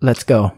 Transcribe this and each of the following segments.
Let's go.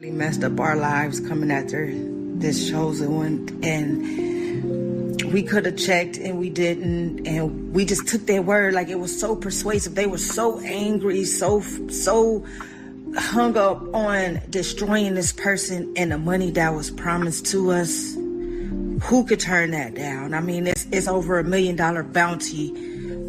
Messed up our lives coming after this chosen one, and we could have checked and we didn't, and we just took their word like it was so persuasive. They were so angry, so hung up on destroying this person and the money that was promised to us. Who could turn that down? I mean, it's over $1 million bounty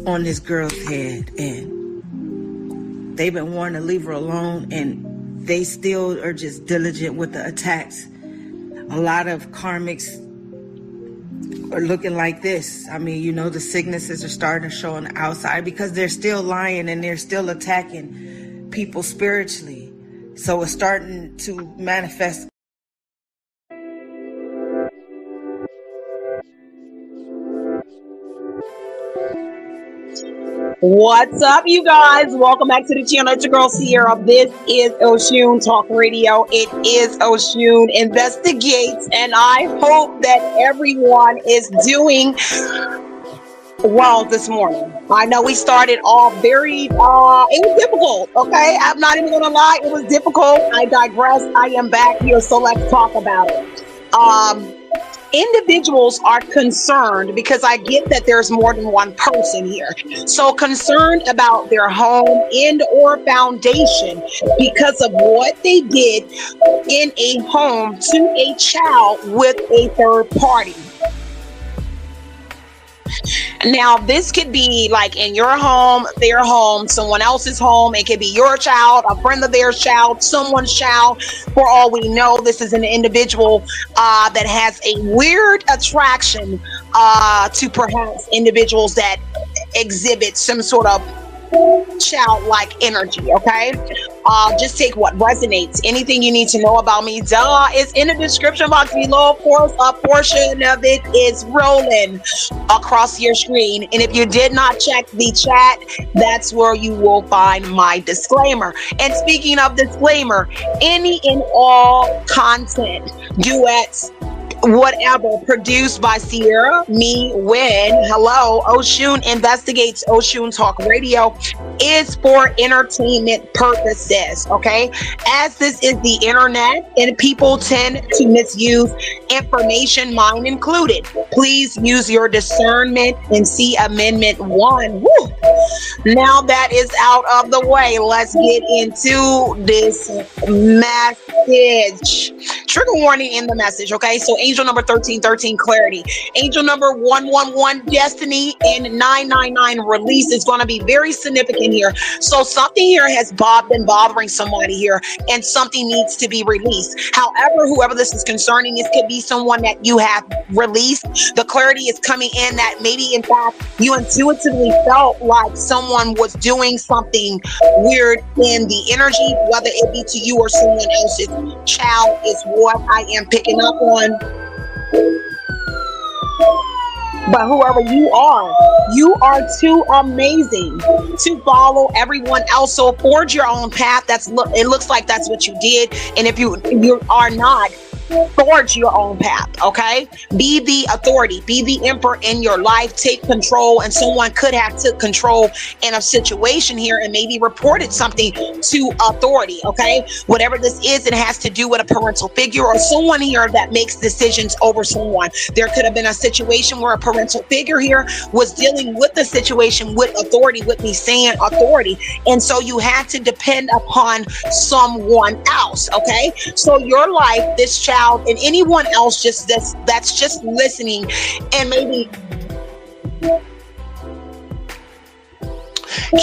on this girl's head, and they've been wanting to leave her alone, and they still are just diligent with the attacks. A lot of karmics are looking like this. I mean, you know, the sicknesses are starting to show on the outside because they're still lying and they're still attacking people spiritually. So it's starting to manifest. What's up, you guys? Welcome back to the channel. It's your girl Sierra. This is Oshun Talk Radio. It is Oshun Investigates, and I hope that everyone is doing well this morning. I know we started off very, it was difficult, okay? I'm not even gonna lie, it was difficult. I digress. I am back here, so let's talk about it. Individuals are concerned because I get that there's more than one person here. So concerned about their home and or foundation because of what they did in a home to a child with a third party. Now, this could be like in your home, their home, someone else's home. It could be your child, a friend of theirs child, someone's child. For all we know, this is an individual that has a weird attraction to perhaps individuals that exhibit some sort of childlike energy, okay? Just take what resonates. Anything you need to know about me, is in the description box below. Of course, a portion of it is rolling across your screen. And if you did not check the chat, that's where you will find my disclaimer. And speaking of disclaimer, any and all content, duets, whatever, produced by Sierra, me, Win, hello, Oshun Investigates, Oshun Talk Radio, is for entertainment purposes, okay? As this is the internet and people tend to misuse information, mine included. Please use your discernment and see Amendment 1. Woo. Now that is out of the way, let's get into this message. Trigger warning in the message, okay? So angel number 1313, clarity. Angel number 111, destiny, and 999, release, is going to be very significant here. So something here has been bothering somebody here, and something needs to be released. However, whoever this is concerning, this could be someone that you have released. The clarity is coming in that maybe, in fact, you intuitively felt like someone was doing something weird in the energy, whether it be to you or someone else's child, is what I am picking up on. But whoever you are too amazing to follow everyone else. So forge your own path. It looks like that's what you did. And if you are not, forge your own path, okay? Be the authority, be the emperor in your life, take control. And someone could have took control in a situation here and maybe reported something to authority, okay? Whatever this is, it has to do with a parental figure or someone here that makes decisions over someone. There could have been a situation where a parental figure here was dealing with the situation with authority, with me saying authority. And so you had to depend upon someone else, okay? So your life, this child, and anyone else that's just listening and maybe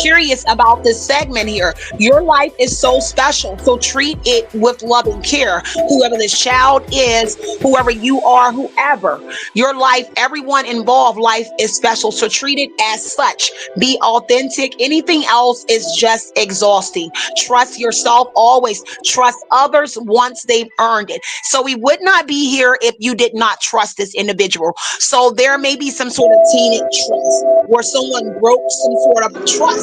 curious about this segment here. Your life is so special, so treat it with loving care. Whoever this child is, whoever you are, whoever your life, everyone involved, life is special, so treat it as such. Be authentic. Anything else is just exhausting. Trust yourself always. Trust others once they've earned it. So we would not be here if you did not trust this individual. So there may be some sort of tainted trust where someone broke some sort of trust.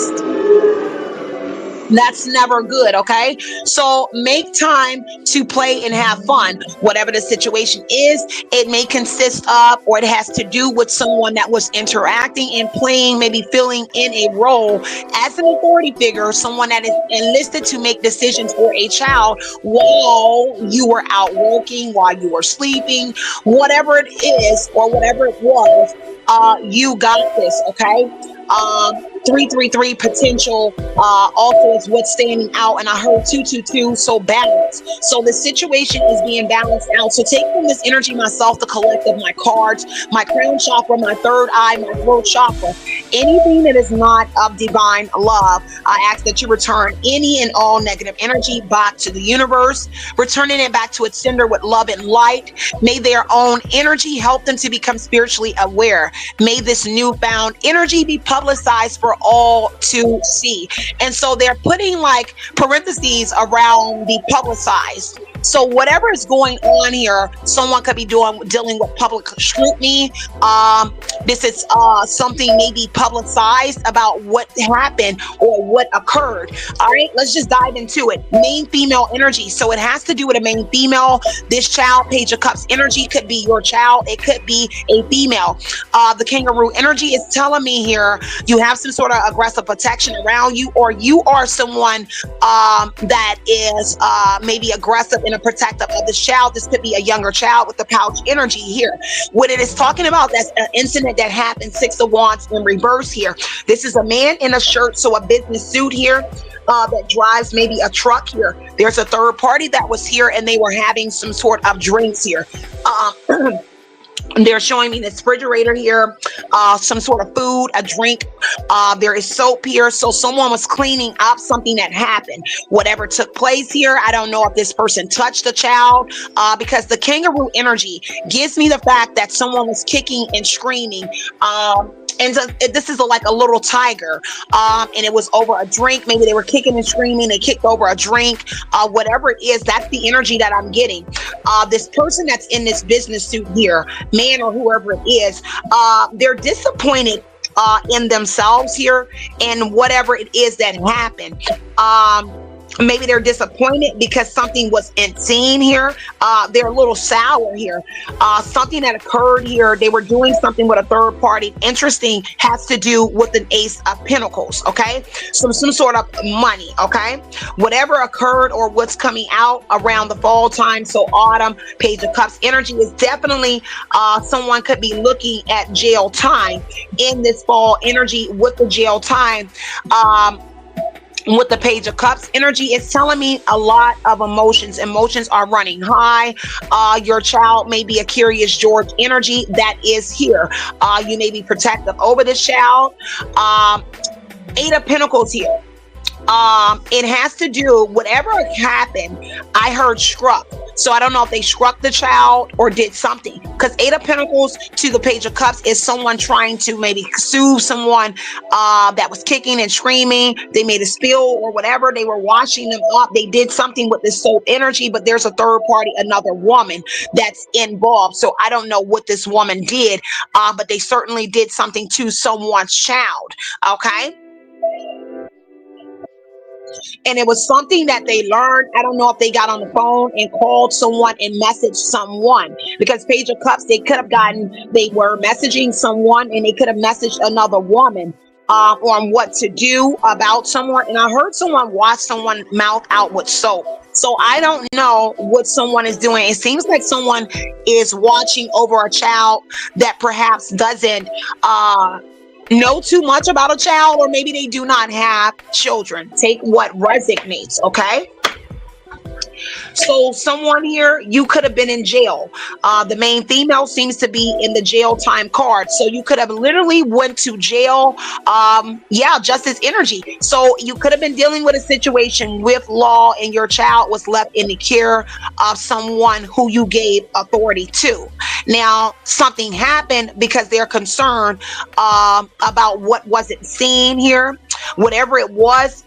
That's never good, okay? So make time to play and have fun. Whatever the situation is, it may consist of, or it has to do with someone that was interacting and playing, maybe filling in a role as an authority figure, someone that is enlisted to make decisions for a child while you were out working, while you were sleeping, whatever it is, or whatever it was, you got this, okay? 333 potential also is what's standing out, and I heard 222, so balance. So the situation is being balanced out. So take from this energy myself, the collective, my cards, my crown chakra, my third eye, my throat chakra, anything that is not of divine love. I ask that you return any and all negative energy back to the universe, returning it back to its sender with love and light. May their own energy help them to become spiritually aware. May this newfound energy be publicized for all to see. And so they're putting like parentheses around the publicized. So whatever is going on here, someone could be dealing with public scrutiny. This is something maybe publicized about what happened or what occurred. All right, let's just dive into it. Main female energy. So it has to do with a main female. This child, Page of Cups energy, could be your child. It could be a female. The kangaroo energy is telling me here you have some sort of aggressive protection around you, or you are someone that is maybe aggressive and protective of this child. This could be a younger child with the pouch energy here. What it is talking about, that's an incident that happened, Six of Wands in reverse here. This is a man in a shirt, so a business suit here, that drives maybe a truck here. There's a third party that was here and they were having some sort of drinks here. They're showing me this refrigerator here, some sort of food, a drink. There is soap here. So someone was cleaning up something that happened. Whatever took place here, I don't know if this person touched the child, because the kangaroo energy gives me the fact that someone was kicking and screaming. And so this is like a little tiger, and it was over a drink. Maybe they were kicking and screaming. They kicked over a drink. Whatever it is, that's the energy that I'm getting. This person that's in this business suit here, man or whoever it is, they're disappointed in themselves here and whatever it is that happened. Maybe they're disappointed because something wasn't seen here. They're a little sour here. Something that occurred here, they were doing something with a third party. Interesting, has to do with an Ace of Pentacles, okay? Some sort of money, okay? Whatever occurred or what's coming out around the fall time, so autumn, Page of Cups energy is definitely someone could be looking at jail time in this fall energy with the jail time. With the Page of Cups energy, it's telling me a lot of emotions. Emotions are running high. Your child may be a Curious George energy that is here. You may be protective over this child. Eight of Pentacles here. It has to do, whatever happened, I heard struck. So I don't know if they struck the child or did something. Because Eight of Pentacles to the Page of Cups is someone trying to maybe soothe someone that was kicking and screaming. They made a spill or whatever. They were washing them up. They did something with this soap energy, but there's a third party, another woman that's involved. So I don't know what this woman did, but they certainly did something to someone's child. Okay. And it was something that they learned. I don't know if they got on the phone and called someone and messaged someone, because Page of Cups, they were messaging someone and they could have messaged another woman on what to do about someone. And I heard someone wash someone's mouth out with soap. So I don't know what someone is doing. It seems like someone is watching over a child that perhaps doesn't know too much about a child, or maybe they do not have children. Take what resonates, okay? So someone here, you could have been in jail. The main female seems to be in the jail time card. So you could have literally went to jail. Justice energy. So you could have been dealing with a situation with law, and your child was left in the care of someone who you gave authority to. Now, something happened because they're concerned about what wasn't seen here. Whatever it was,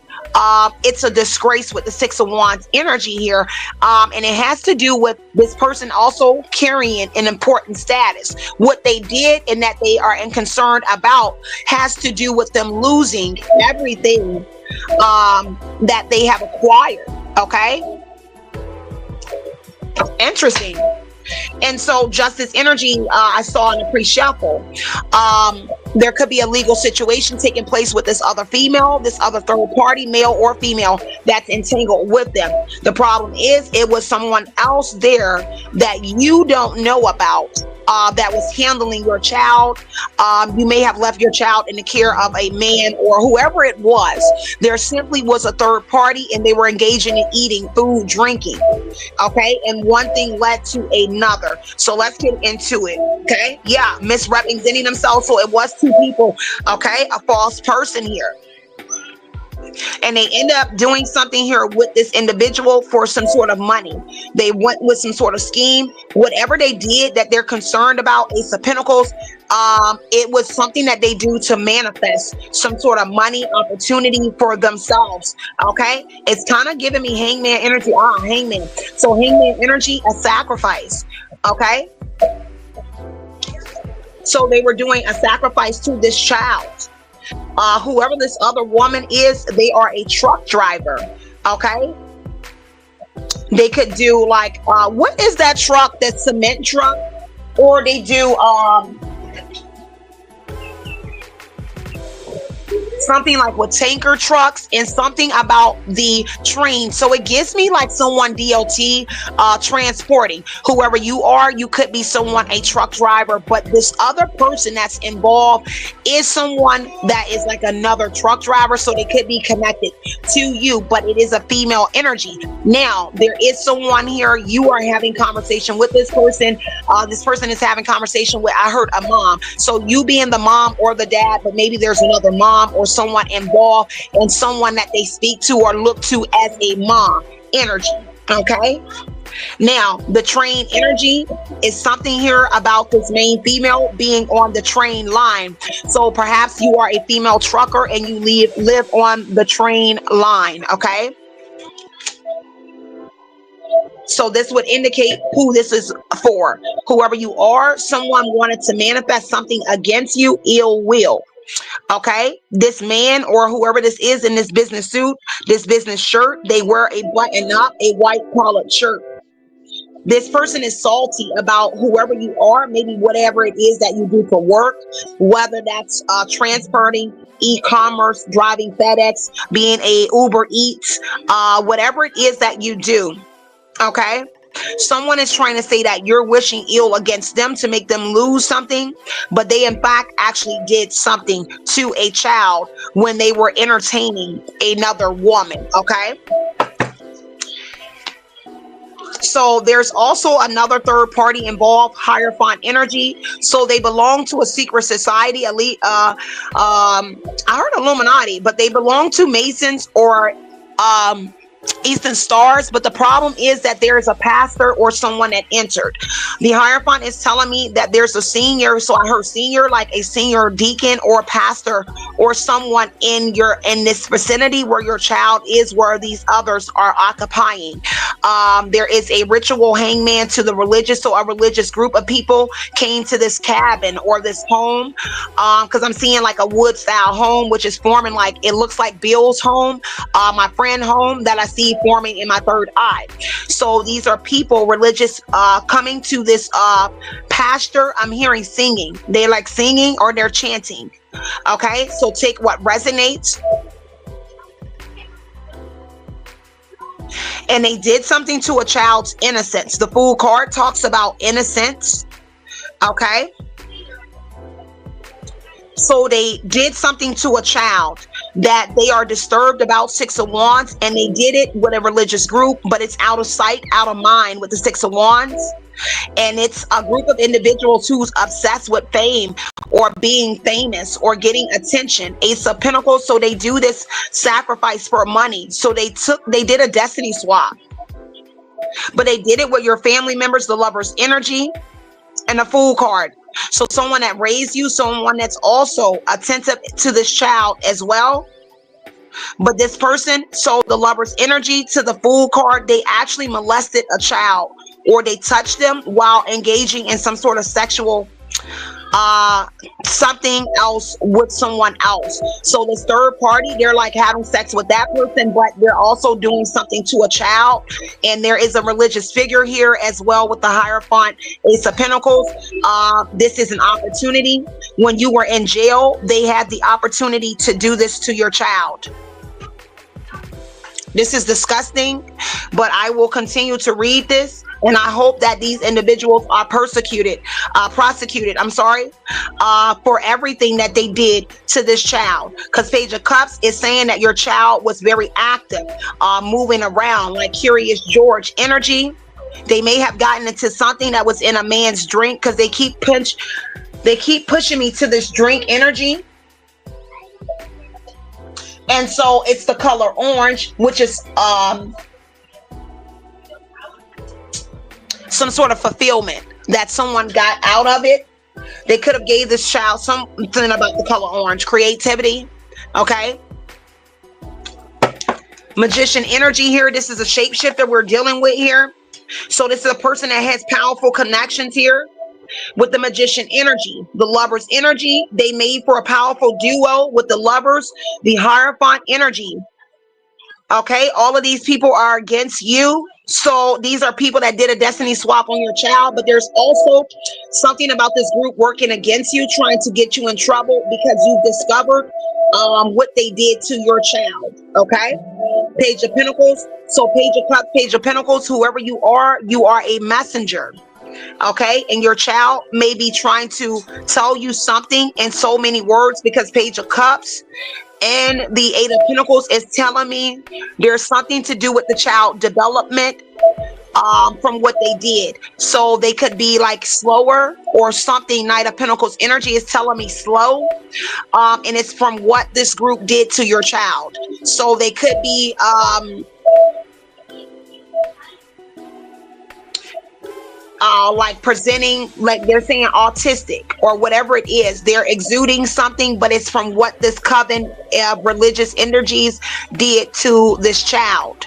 it's a disgrace with the Six of Wands energy here. And it has to do with this person also carrying an important status. What they did and that they are concerned about has to do with them losing everything that they have acquired. Okay. Interesting. And so justice energy, I saw in the pre-shuffle. There could be a legal situation taking place with this other female, this other third party, male or female, that's entangled with them. The problem is it was someone else there that you don't know about that was handling your child. You may have left your child in the care of a man or whoever it was. There simply was a third party and they were engaging in eating, food, drinking. Okay. And one thing led to another. So let's get into it. Okay. Yeah. Misrepresenting themselves. So it was two people. Okay. A false person here. And they end up doing something here with this individual for some sort of money. They went with some sort of scheme. Whatever they did that they're concerned about, Ace of Pentacles, it was something that they do to manifest some sort of money opportunity for themselves. Okay. It's kind of giving me Hangman energy. Hangman. So Hangman energy, a sacrifice. Okay. So they were doing a sacrifice to this child. Whoever this other woman is, they are a truck driver. Okay. They could do like, what is that truck? That cement truck? Or they do something like with tanker trucks and something about the train. So it gives me like someone DOT transporting. Whoever you are, you could be someone, a truck driver, but this other person that's involved is someone that is like another truck driver. So they could be connected to you, but it is a female energy. Now, there is someone here, you are having conversation with this person. This person is having conversation with, I heard a mom. So you being the mom or the dad, but maybe there's another mom or someone involved and someone that they speak to or look to as a mom energy. Okay. Now, the train energy is something here about this main female being on the train line. So perhaps you are a female trucker and you live on the train line. Okay. So this would indicate who this is for. Whoever you are, someone wanted to manifest something against you, ill will. Okay, this man or whoever this is in this business suit, this business shirt, they wear a button up, a white collared shirt. This person is salty about whoever you are, maybe whatever it is that you do for work, whether that's transporting, e-commerce, driving FedEx, being a Uber Eats, whatever it is that you do. Okay. Someone is trying to say that you're wishing ill against them to make them lose something, but they in fact actually did something to a child when they were entertaining another woman. Okay. So there's also another third party involved, Hierophant energy. So they belong to a secret society, elite. I heard Illuminati, but they belong to Masons or Eastern Stars. But the problem is that there is a pastor or someone that entered. The Hierophant is telling me that there's a senior. So I heard senior, like a senior deacon or pastor or someone in this vicinity where your child is, where these others are occupying. There is a ritual hangman to the religious. So a religious group of people came to this cabin or this home, because I'm seeing like a wood style home, which is forming like, it looks like Bill's home, my friend home that I see forming in my third eye. So these are people, religious, coming to this pastor. I'm hearing singing. They like singing or they're chanting. Okay, so take what resonates. And they did something to a child's innocence. The Fool card talks about innocence. Okay. So they did something to a child that they are disturbed about. Six of Wands, and they did it with a religious group, but it's out of sight, out of mind with the Six of Wands. And it's a group of individuals who's obsessed with fame or being famous or getting attention. Ace of Pentacles. So they do this sacrifice for money. So they did a destiny swap, but they did it with your family members, the Lover's energy, and the Fool card. So someone that raised you, someone that's also attentive to this child as well. But this person, so the Lover's energy to the Fool card, they actually molested a child or they touched them while engaging in some sort of sexual something else with someone else. So this third party, they're like having sex with that person, but they're also doing something to a child. And there is a religious figure here as well with the Hierophant, Ace of Pentacles. This is an opportunity. When you were in jail, they had the opportunity to do this to your child. This is disgusting, but I will continue to read this. And I hope that these individuals are prosecuted, for everything that they did to this child. Because Page of Cups is saying that your child was very active, moving around like Curious George energy. They may have gotten into something that was in a man's drink, because they keep pushing me to this drink energy. And so it's the color orange, which is some sort of fulfillment that someone got out of it. They could have gave this child something about the color orange, creativity. Okay. Magician energy here. This is a shapeshifter we're dealing with here. So this is a person that has powerful connections here with the Magician energy. The Lover's energy, they made for a powerful duo with the Lovers, the Hierophant energy. Okay, all of these people are against you. So these are people that did a destiny swap on your child, but there's also something about this group working against you, trying to get you in trouble because you've discovered what they did to your child. Okay, Page of Pentacles. So Page of Cups, Page of Pentacles, whoever you are a messenger. Okay, and your child may be trying to tell you something in so many words, because Page of Cups and the Eight of Pentacles is telling me there's something to do with the child development from what they did. So they could be like slower or something. Knight of Pentacles energy is telling me slow, and it's from what this group did to your child. So they could be like presenting, like they're saying autistic or whatever it is. They're exuding something, but it's from what this coven of religious energies did to this child.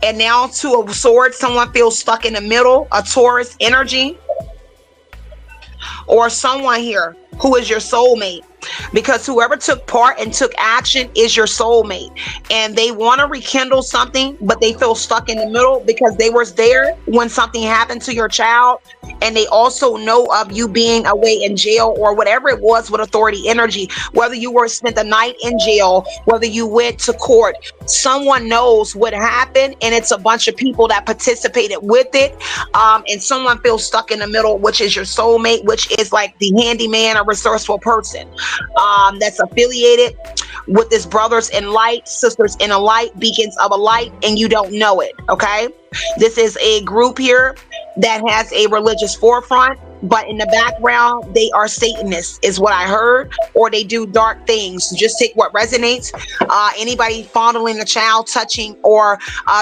And now Two of Swords, someone feels stuck in the middle, a Taurus energy. or someone here who is your soulmate, because whoever took part and took action is your soulmate, and they want to rekindle something, but they feel stuck in the middle because they were there when something happened to your child, and they also know of you being away in jail or whatever it was with authority energy, whether you were spent the night in jail, whether you went to court. Someone knows what happened, and it's a bunch of people that participated with it, and someone feels stuck in the middle, which is your soulmate, which is like the handyman, a resourceful person that's affiliated with this brothers in light, sisters in a light, beacons of a light, and you don't know it. Okay, this is a group here that has a religious forefront, but in the background they are Satanists, is what I heard, or they do dark things. Just take what resonates. Anybody fondling a child, touching, or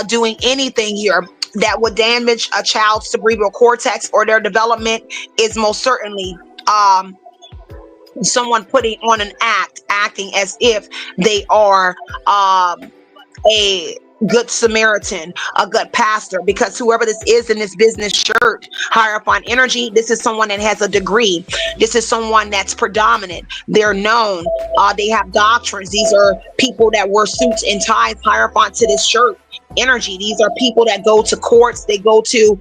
doing anything here that would damage a child's cerebral cortex or their development is most certainly someone putting on an acting as if they are a good Samaritan, a good pastor, because whoever this is in this business shirt, Hierophant energy, this is someone that has a degree. This is someone that's predominant. They're known. They have doctrines. These are people that wear suits and ties, Hierophant to this shirt energy. These are people that go to courts. They go to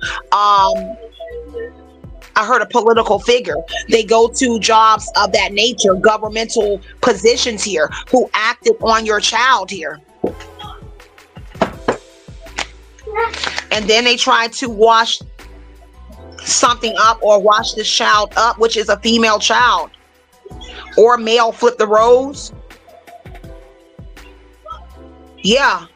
I heard a political figure. They go to jobs of that nature, governmental positions here, who acted on your child here. And then they try to wash something up or wash this child up, which is a female child, or male, flip the roles. Yeah.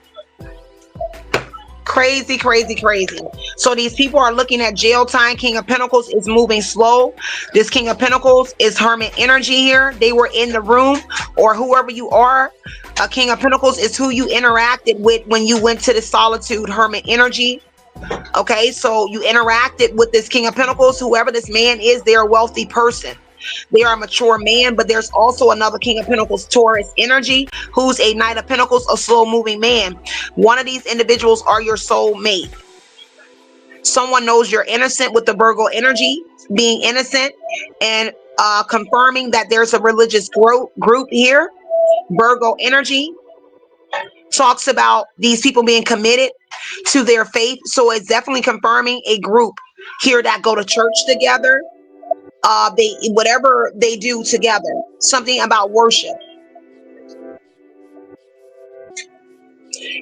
Crazy, crazy, crazy. So these people are looking at jail time. King of Pentacles is moving slow. This King of Pentacles is Hermit energy here. They were in the room, or whoever you are. A King of Pentacles is who you interacted with when you went to the solitude, Hermit energy. Okay, so you interacted with this King of Pentacles. Whoever this man is, they're a wealthy person. They are a mature man, but there's also another King of Pentacles, Taurus energy, who's a Knight of Pentacles, a slow moving man. One of these individuals are your soul mate. Someone knows you're innocent with the Virgo energy, being innocent, and confirming that there's a religious group here. Virgo energy talks about these people being committed to their faith. So it's definitely confirming a group here that go to church together. They, whatever they do together, something about worship.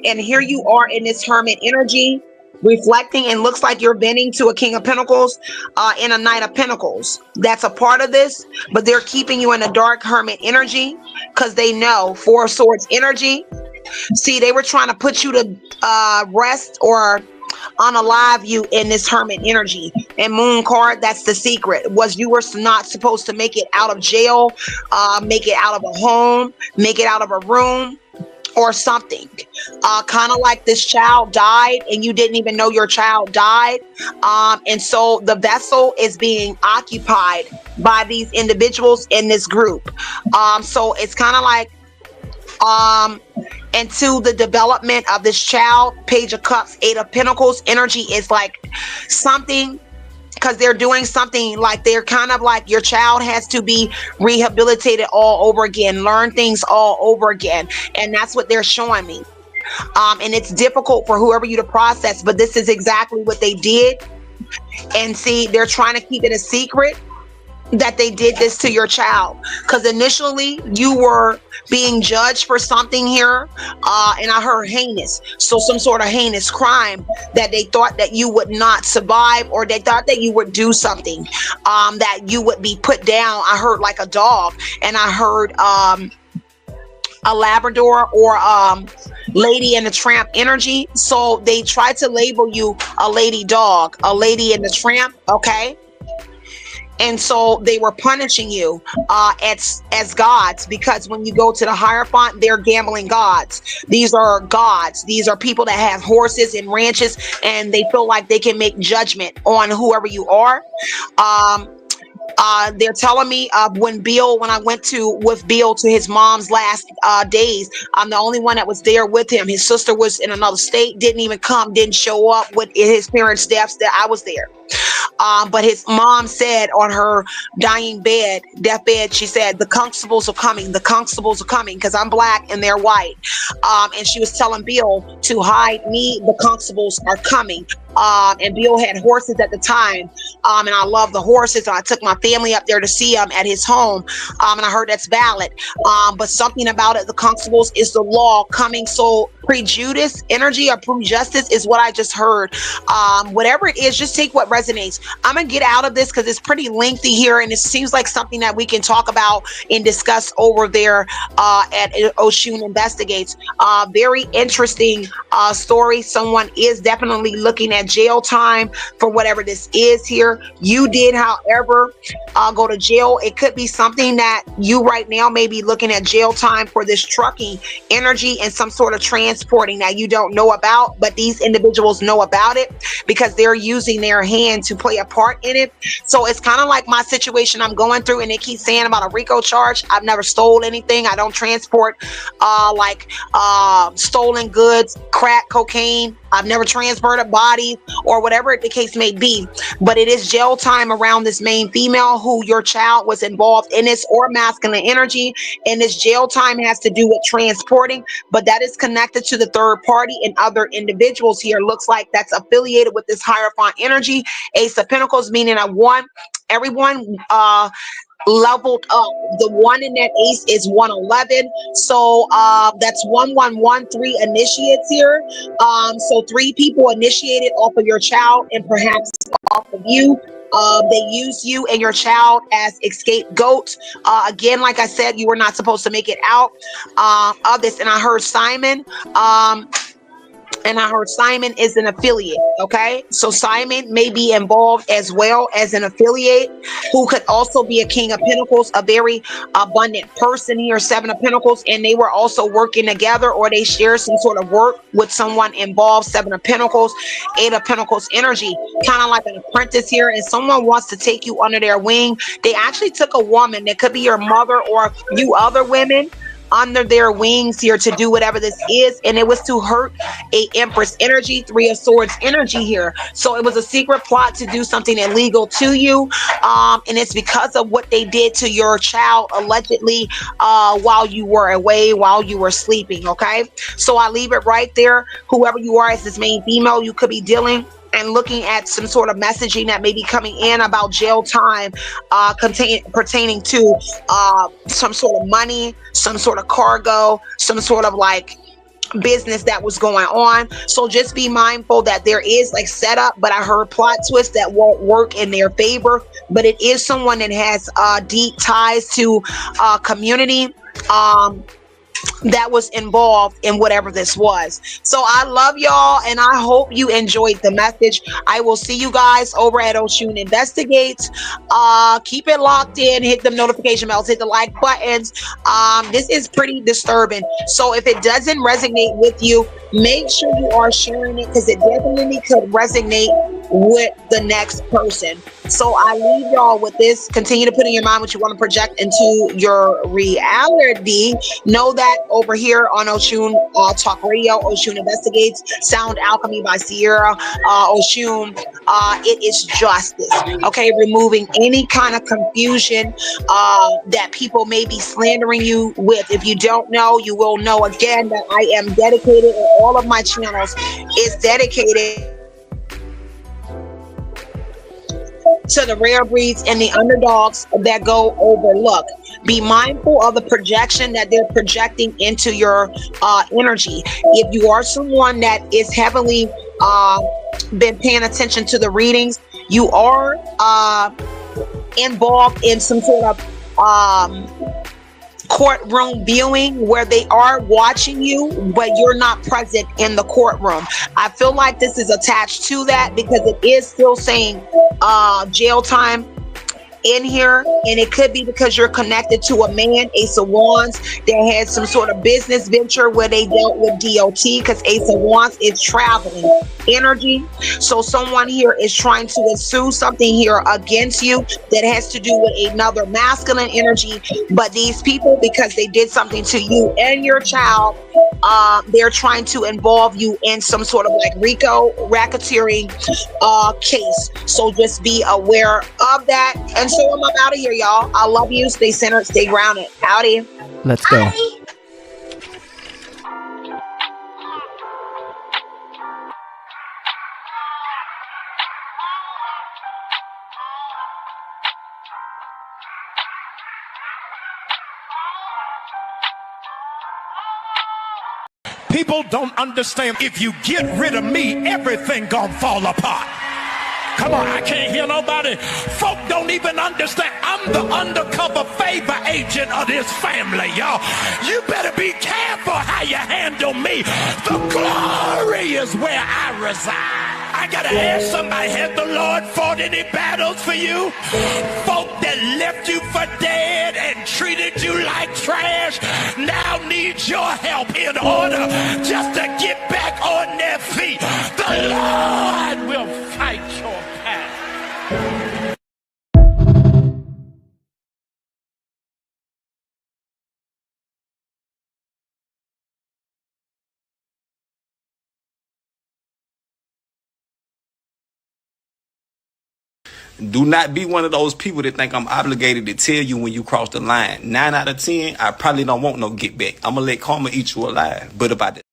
And here you are in this Hermit energy, reflecting, and looks like you're bending to a King of Pentacles and a Knight of Pentacles. That's a part of this, but they're keeping you in a dark Hermit energy because they know Four of Swords energy. See, they were trying to put you to rest or unalive you in this Hermit energy. And Moon card, that's the secret, was you were not supposed to make it out of jail, make it out of a home, make it out of a room or something. Kind of like this child died and you didn't even know your child died. And so the vessel is being occupied by these individuals in this group. So it's kind of like into the development of this child. Page of Cups, Eight of Pentacles energy is like something, because they're doing something like they're kind of like your child has to be rehabilitated all over again, learn things all over again. And that's what they're showing me. And it's difficult for whoever you to process, but this is exactly what they did. And see, they're trying to keep it a secret that they did this to your child, because initially you were being judged for something here, and I heard heinous, so some sort of heinous crime that they thought that you would not survive, or they thought that you would do something that you would be put down. I heard like a dog, and I heard a Labrador or Lady in the Tramp energy. So they tried to label you a lady dog, a Lady in the Tramp. Okay. And so they were punishing you as gods, because when you go to the Hierophant, they're gambling gods. These are gods. These are people that have horses and ranches, and they feel like they can make judgment on whoever you are. They're telling me when I went with Bill to his mom's last days, I'm the only one that was there with him. His sister was in another state, didn't even come, didn't show up with his parents' deaths, that I was there. But his mom said on her deathbed, she said, the constables are coming, because I'm black and they're white. And she was telling Bill to hide me, the constables are coming. And Bill had horses at the time. And I love the horses. I took my family up there to see him at his home. And I heard that's valid. But something about it, the constables is the law coming. So prejudice energy or prejustice is what I just heard. Whatever it is, just take what resonates. I'm gonna get out of this because it's pretty lengthy here, and it seems like something that we can talk about and discuss over there at Oshun Investigates. Very interesting story. Someone is definitely looking at jail time for whatever this is here. You did, however, go to jail. It could be something that you right now may be looking at jail time for this trucking energy and some sort of transporting that you don't know about, but these individuals know about it because they're using their hand to play a part in it. So it's kind of like my situation I'm going through, and they keep saying about a RICO charge. I've never stole anything. I don't transport stolen goods, crack, cocaine. I've never transported bodies or whatever the case may be, but it is jail time around this main female who your child was involved in this or masculine energy. And this jail time has to do with transporting, but that is connected to the third party and other individuals here. Looks like that's affiliated with this Hierophant energy. Ace of Pentacles, meaning everyone leveled up. The one in that ace is 111. So that's 1113 initiates here. So 3 people initiated off of your child and perhaps off of you. They use you and your child as escape goats. Again, like I said, you were not supposed to make it out of this. And I heard Simon. And I heard Simon is an affiliate. Okay, so Simon may be involved as well as an affiliate who could also be a King of Pentacles, a very abundant person here, 7 of Pentacles, and they were also working together or they share some sort of work with someone involved. 7 of Pentacles, 8 of Pentacles energy, kind of like an apprentice here, and someone wants to take you under their wing. They actually took a woman that could be your mother or you other women under their wings here to do whatever this is, and it was to hurt a Empress energy, 3 of Swords energy here. So it was a secret plot to do something illegal to you, and it's because of what they did to your child allegedly while you were away, while you were sleeping. Okay, so I leave it right there. Whoever you are as this main female, you could be dealing and looking at some sort of messaging that may be coming in about jail time pertaining to some sort of money, some sort of cargo, some sort of like business that was going on. So just be mindful that there is like setup, but I heard plot twist that won't work in their favor, but it is someone that has deep ties to community that was involved in whatever this was. So I love y'all, and I hope you enjoyed the message. I will see you guys over at Oshun Investigates. Keep it locked in, hit the notification bells, hit the like buttons. This is pretty disturbing. So if it doesn't resonate with you, make sure you are sharing it because it definitely could resonate with the next person. So I leave y'all with this. Continue to put in your mind what you want to project into your reality. Know that over here on Oshun Talk Radio, Oshun Investigates, Sound Alchemy by Sierra Oshun, it is justice. Okay, removing any kind of confusion that people may be slandering you with. If you don't know, you will know again that I am dedicated, and all of my channels is dedicated to the rare breeds and the underdogs that go overlooked. Be mindful of the projection that they're projecting into your energy. If you are someone that is heavily been paying attention to the readings, you are involved in some sort of courtroom viewing where they are watching you, but you're not present in the courtroom. I feel like this is attached to that because it is still saying jail time in here, and it could be because you're connected to a man, Ace of Wands, that had some sort of business venture where they dealt with DOT, because Ace of Wands is traveling energy. So someone here is trying to ensue something here against you that has to do with another masculine energy, but these people, because they did something to you and your child, they're trying to involve you in some sort of like RICO racketeering case. So just be aware of that. And so I'm out of here, y'all. I love you. Stay centered, stay grounded. Howdy. Let's go. Howdy. People don't understand. If you get rid of me, everything gonna fall apart. Come on, I can't hear nobody. Folk don't even understand. I'm the undercover favor agent of this family, y'all. You better be careful how you handle me. The glory is where I reside. I gotta ask somebody, has the Lord fought any battles for you? Folk that left you for dead and treated you like trash now need your help in order just to get back on their feet. The Lord will fight your battle. Do not be one of those people that think I'm obligated to tell you when you cross the line. 9 out of 10, I probably don't want no get back. I'm going to let karma eat you alive. But about the